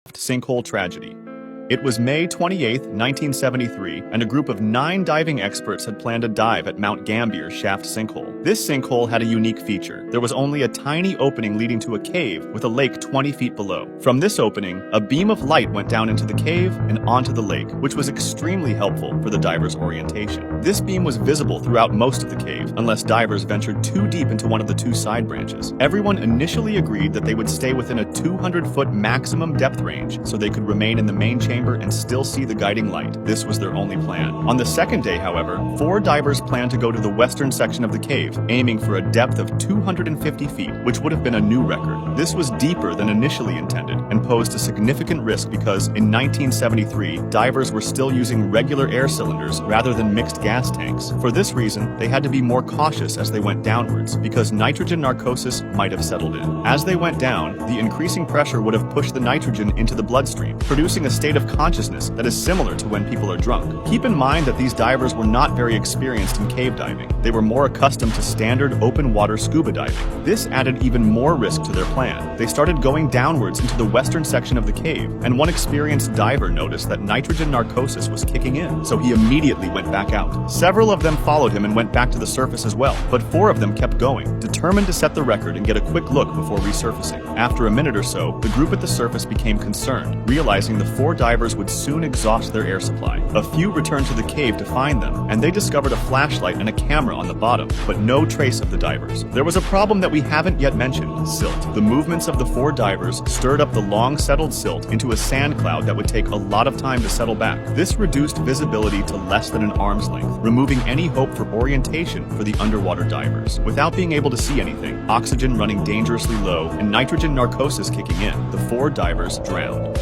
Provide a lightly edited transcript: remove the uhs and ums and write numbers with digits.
Sinkhole tragedy. It was May 28, 1973, and a group of 9 diving experts had planned a dive at Mount Gambier's shaft sinkhole. This sinkhole had a unique feature. There was only a tiny opening leading to a cave with a lake 20 feet below. From this opening, a beam of light went down into the cave and onto the lake, which was extremely helpful for the divers' orientation. This beam was visible throughout most of the cave, unless divers ventured too deep into one of the 2 side branches. Everyone initially agreed that they would stay within a 200-foot maximum depth range so they could remain in the main chamber and still see the guiding light. This was their only plan. On the second day, however, 4 divers planned to go to the western section of the cave, aiming for a depth of 250 feet, which would have been a new record. This was deeper than initially intended and posed a significant risk because in 1973, divers were still using regular air cylinders rather than mixed gas tanks. For this reason, they had to be more cautious as they went downwards because nitrogen narcosis might have settled in. As they went down, the increasing pressure would have pushed the nitrogen into the bloodstream, producing a state of consciousness that is similar to when people are drunk. Keep in mind that these divers were not very experienced in cave diving. They were more accustomed to standard open water scuba diving. This added even more risk to their plan. They started going downwards into the western section of the cave, and one experienced diver noticed that nitrogen narcosis was kicking in, so he immediately went back out. Several of them followed him and went back to the surface as well, but 4 of them kept going, determined to set the record and get a quick look before resurfacing. After a minute or so, the group at the surface became concerned, realizing the 4 divers would soon exhaust their air supply. A few returned to the cave to find them, and they discovered a flashlight and a camera on the bottom, but no trace of the divers. There was a problem that we haven't yet mentioned: silt. The movements of the 4 divers stirred up the long settled silt into a sand cloud that would take a lot of time to settle back. This reduced visibility to less than an arm's length, removing any hope for orientation for the underwater divers. Without being able to see anything, oxygen running dangerously low, and nitrogen narcosis kicking in, the 4 divers drowned.